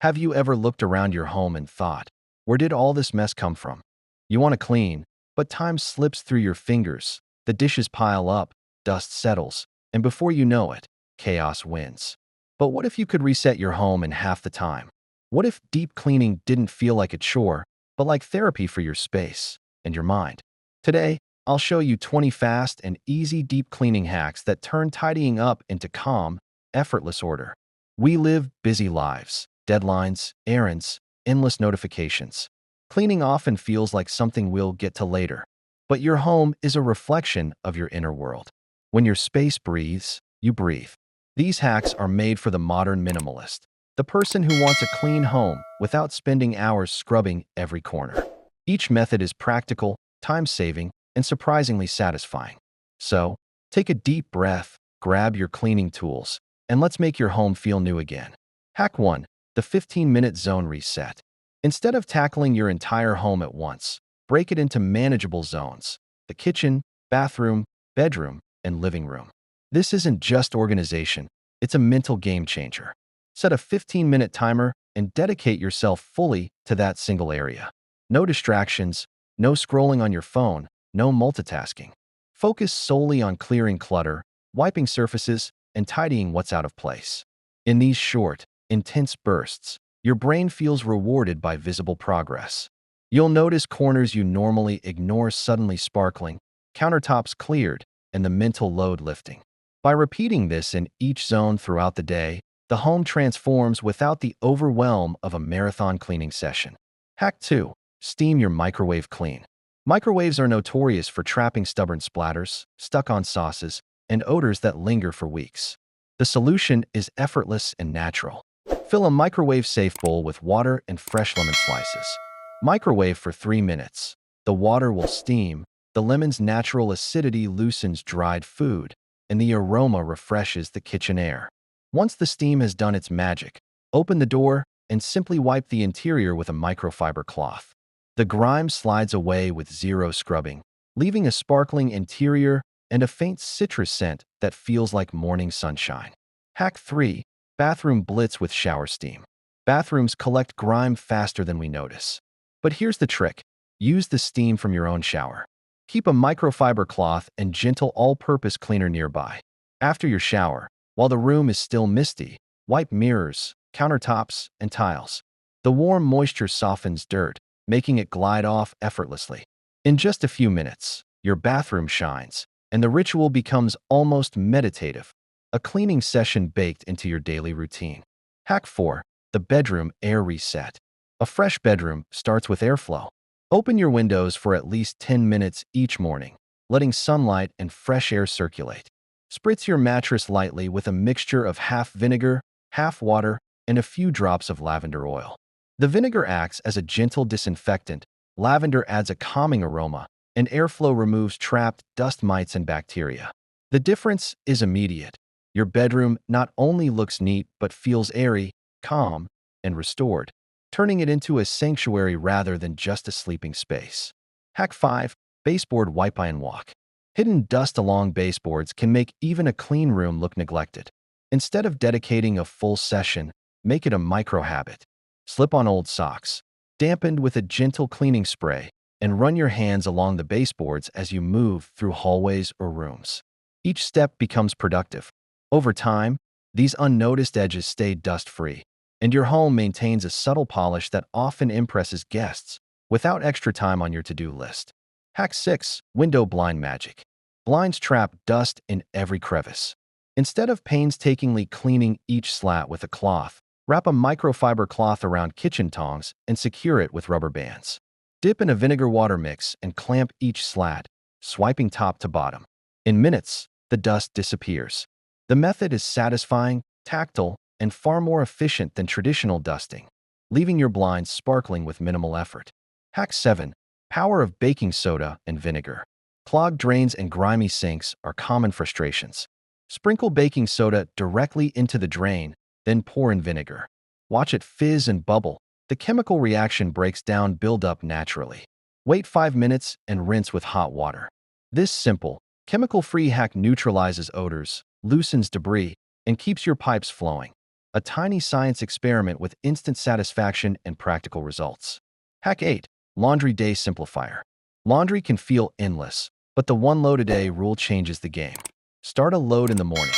Have you ever looked around your home and thought, where did all this mess come from? You want to clean, but time slips through your fingers, the dishes pile up, dust settles, and before you know it, chaos wins. But what if you could reset your home in half the time? What if deep cleaning didn't feel like a chore, but like therapy for your space and your mind? Today, I'll show you 20 fast and easy deep cleaning hacks that turn tidying up into calm, effortless order. We live busy lives, deadlines, errands, endless notifications. Cleaning often feels like something we'll get to later, but your home is a reflection of your inner world. When your space breathes, you breathe. These hacks are made for the modern minimalist, the person who wants a clean home without spending hours scrubbing every corner. Each method is practical, time-saving, and surprisingly satisfying. So, take a deep breath, grab your cleaning tools, and let's make your home feel new again. Hack 1. The 15-minute zone reset. Instead of tackling your entire home at once, break it into manageable zones: the kitchen, bathroom, bedroom, and living room. This isn't just organization, it's a mental game changer. Set a 15-minute timer and dedicate yourself fully to that single area. No distractions, no scrolling on your phone, no multitasking. Focus solely on clearing clutter, wiping surfaces, and tidying what's out of place. In these short, intense bursts, your brain feels rewarded by visible progress. You'll notice corners you normally ignore suddenly sparkling, countertops cleared, and the mental load lifting. By repeating this in each zone throughout the day, the home transforms without the overwhelm of a marathon cleaning session. Hack 2. Steam your microwave clean. Microwaves are notorious for trapping stubborn splatters, stuck-on sauces, and odors that linger for weeks. The solution is effortless and natural. Fill a microwave-safe bowl with water and fresh lemon slices. Microwave for 3 minutes. The water will steam, the lemon's natural acidity loosens dried food, and the aroma refreshes the kitchen air. Once the steam has done its magic, open the door and simply wipe the interior with a microfiber cloth. The grime slides away with zero scrubbing, leaving a sparkling interior and a faint citrus scent that feels like morning sunshine. Hack 3. Bathroom blitz with shower steam. Bathrooms collect grime faster than we notice. But here's the trick. Use the steam from your own shower. Keep a microfiber cloth and gentle all-purpose cleaner nearby. After your shower, while the room is still misty, wipe mirrors, countertops, and tiles. The warm moisture softens dirt, making it glide off effortlessly. In just a few minutes, your bathroom shines, and the ritual becomes almost meditative, a cleaning session baked into your daily routine. Hack 4. The bedroom air reset. A fresh bedroom starts with airflow. Open your windows for at least 10 minutes each morning, letting sunlight and fresh air circulate. Spritz your mattress lightly with a mixture of half vinegar, half water, and a few drops of lavender oil. The vinegar acts as a gentle disinfectant, lavender adds a calming aroma, and airflow removes trapped dust mites and bacteria. The difference is immediate. Your bedroom not only looks neat but feels airy, calm, and restored, turning it into a sanctuary rather than just a sleeping space. Hack 5. Baseboard wipe and walk. Hidden dust along baseboards can make even a clean room look neglected. Instead of dedicating a full session, make it a micro-habit. Slip on old socks, dampened with a gentle cleaning spray, and run your hands along the baseboards as you move through hallways or rooms. Each step becomes productive. Over time, these unnoticed edges stay dust-free, and your home maintains a subtle polish that often impresses guests without extra time on your to-do list. Hack 6. Window blind magic. Blinds trap dust in every crevice. Instead of painstakingly cleaning each slat with a cloth, wrap a microfiber cloth around kitchen tongs and secure it with rubber bands. Dip in a vinegar water mix and clamp each slat, swiping top to bottom. In minutes, the dust disappears. The method is satisfying, tactile, and far more efficient than traditional dusting, leaving your blinds sparkling with minimal effort. Hack 7. Power of baking soda and vinegar. Clogged drains and grimy sinks are common frustrations. Sprinkle baking soda directly into the drain, then pour in vinegar. Watch it fizz and bubble. The chemical reaction breaks down buildup naturally. Wait 5 minutes and rinse with hot water. This simple, chemical-free hack neutralizes odors, loosens debris, and keeps your pipes flowing. a tiny science experiment with instant satisfaction and practical results. Hack 8. Laundry Day Simplifier. Laundry can feel endless, but the one load a day rule changes the game. Start a load in the morning,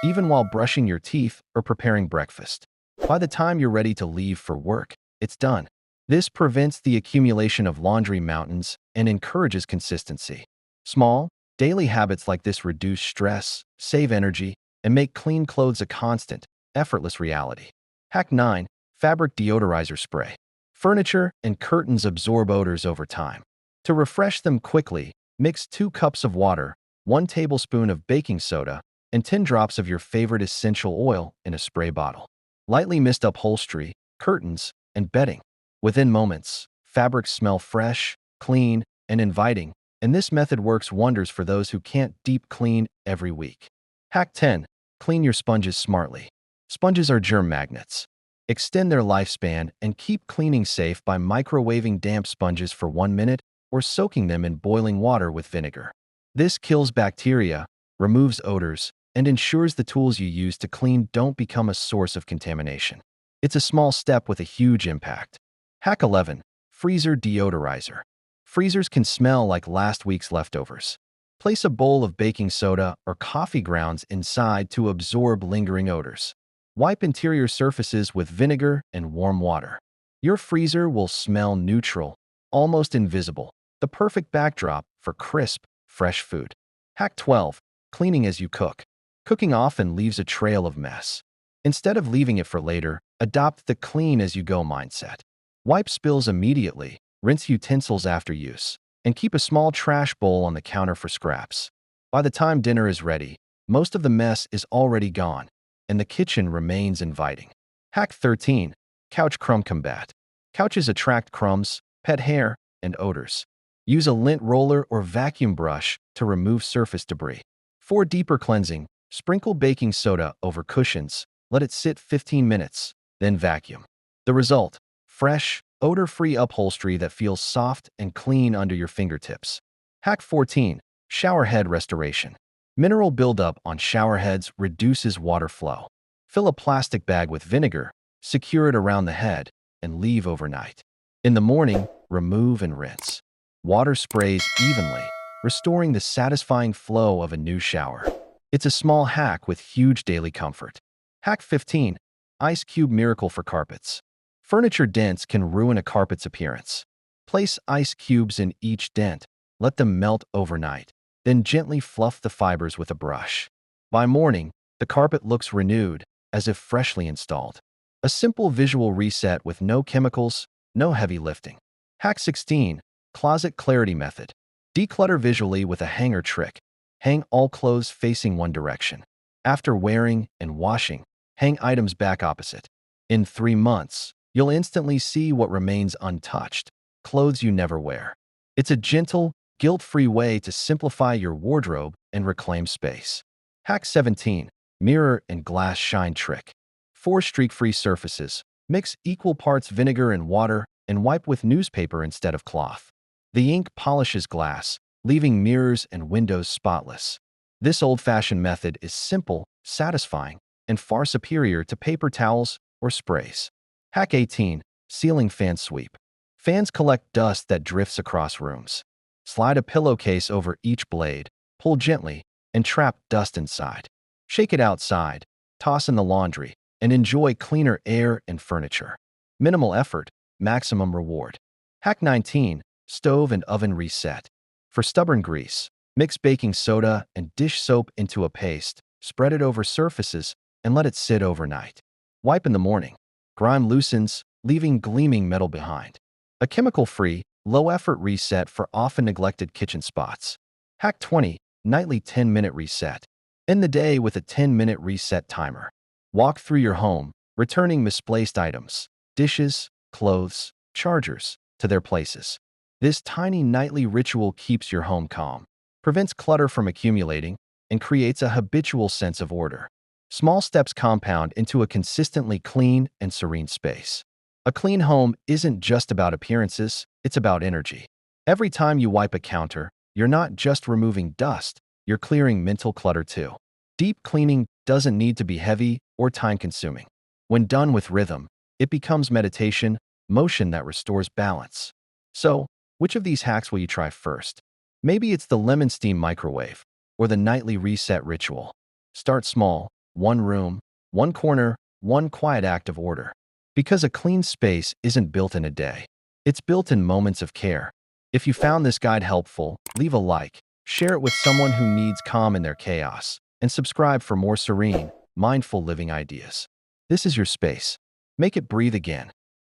even while brushing your teeth or preparing breakfast. By the time you're ready to leave for work, it's done. This prevents the accumulation of laundry mountains and encourages consistency. Small, daily habits like this reduce stress, save energy, and make clean clothes a constant, effortless reality. Hack 9. Fabric Deodorizer Spray. Furniture and curtains absorb odors over time. To refresh them quickly, mix 2 cups of water, 1 tablespoon of baking soda, and 10 drops of your favorite essential oil in a spray bottle. Lightly mist upholstery, curtains, and bedding. Within moments, fabrics smell fresh, clean, and inviting, and this method works wonders for those who can't deep clean every week. Hack 10. Clean your sponges smartly. Sponges are germ magnets. Extend their lifespan and keep cleaning safe by microwaving damp sponges for 1 minute or soaking them in boiling water with vinegar. This kills bacteria, removes odors, and ensures the tools you use to clean don't become a source of contamination. It's a small step with a huge impact. Hack 11. Freezer Deodorizer. Freezers can smell like last week's leftovers. Place a bowl of baking soda or coffee grounds inside to absorb lingering odors. Wipe interior surfaces with vinegar and warm water. Your freezer will smell neutral, almost invisible, the perfect backdrop for crisp, fresh food. Hack 12. Cleaning as you cook. Cooking often leaves a trail of mess. Instead of leaving it for later, adopt the clean-as-you-go mindset. Wipe spills immediately, rinse utensils after use, and keep a small trash bowl on the counter for scraps. By the time dinner is ready, most of the mess is already gone, and the kitchen remains inviting. Hack 13. Couch Crumb Combat. Couches attract crumbs, pet hair, and odors. Use a lint roller or vacuum brush to remove surface debris. For deeper cleansing, sprinkle baking soda over cushions, let it sit 15 minutes, then vacuum. The result: fresh, odor-free upholstery that feels soft and clean under your fingertips. Hack 14. Shower Head Restoration. Mineral buildup on shower heads reduces water flow. Fill a plastic bag with vinegar, secure it around the head, and leave overnight. In the morning, remove and rinse. Water sprays evenly, restoring the satisfying flow of a new shower. It's a small hack with huge daily comfort. Hack 15. Ice Cube Miracle for Carpets. Furniture dents can ruin a carpet's appearance. Place ice cubes in each dent, let them melt overnight, then gently fluff the fibers with a brush. By morning, the carpet looks renewed, as if freshly installed. A simple visual reset with no chemicals, no heavy lifting. Hack 16. Closet Clarity Method. Declutter visually with a hanger trick. Hang all clothes facing one direction. After wearing and washing, hang items back opposite. In 3 months, you'll instantly see what remains untouched, clothes you never wear. It's a gentle, guilt-free way to simplify your wardrobe and reclaim space. Hack 17. Mirror and Glass Shine Trick. For streak-free surfaces, mix equal parts vinegar and water and wipe with newspaper instead of cloth. The ink polishes glass, leaving mirrors and windows spotless. This old-fashioned method is simple, satisfying, and far superior to paper towels or sprays. Hack 18. Ceiling Fan Sweep. Fans collect dust that drifts across rooms. Slide a pillowcase over each blade, pull gently, and trap dust inside. Shake it outside, toss in the laundry, and enjoy cleaner air and furniture. Minimal effort, maximum reward. Hack 19. Stove and Oven Reset. For stubborn grease, mix baking soda and dish soap into a paste, spread it over surfaces, and let it sit overnight. Wipe in the morning. Grime loosens, leaving gleaming metal behind. A chemical-free, low-effort reset for often neglected kitchen spots. Hack 20. Nightly 10-minute reset. End the day with a 10-minute reset timer. Walk through your home, returning misplaced items, dishes, clothes, chargers, to their places. This tiny nightly ritual keeps your home calm, prevents clutter from accumulating, and creates a habitual sense of order. Small steps compound into a consistently clean and serene space. A clean home isn't just about appearances, it's about energy. Every time you wipe a counter, you're not just removing dust, you're clearing mental clutter too. Deep cleaning doesn't need to be heavy or time-consuming. When done with rhythm, it becomes meditation, motion that restores balance. So, which of these hacks will you try first? Maybe it's the lemon steam microwave or the nightly reset ritual. Start small, one room, one corner, one quiet act of order. Because a clean space isn't built in a day. It's built in moments of care. If you found this guide helpful, leave a like, share it with someone who needs calm in their chaos, and subscribe for more serene, mindful living ideas. This is your space. Make it breathe again.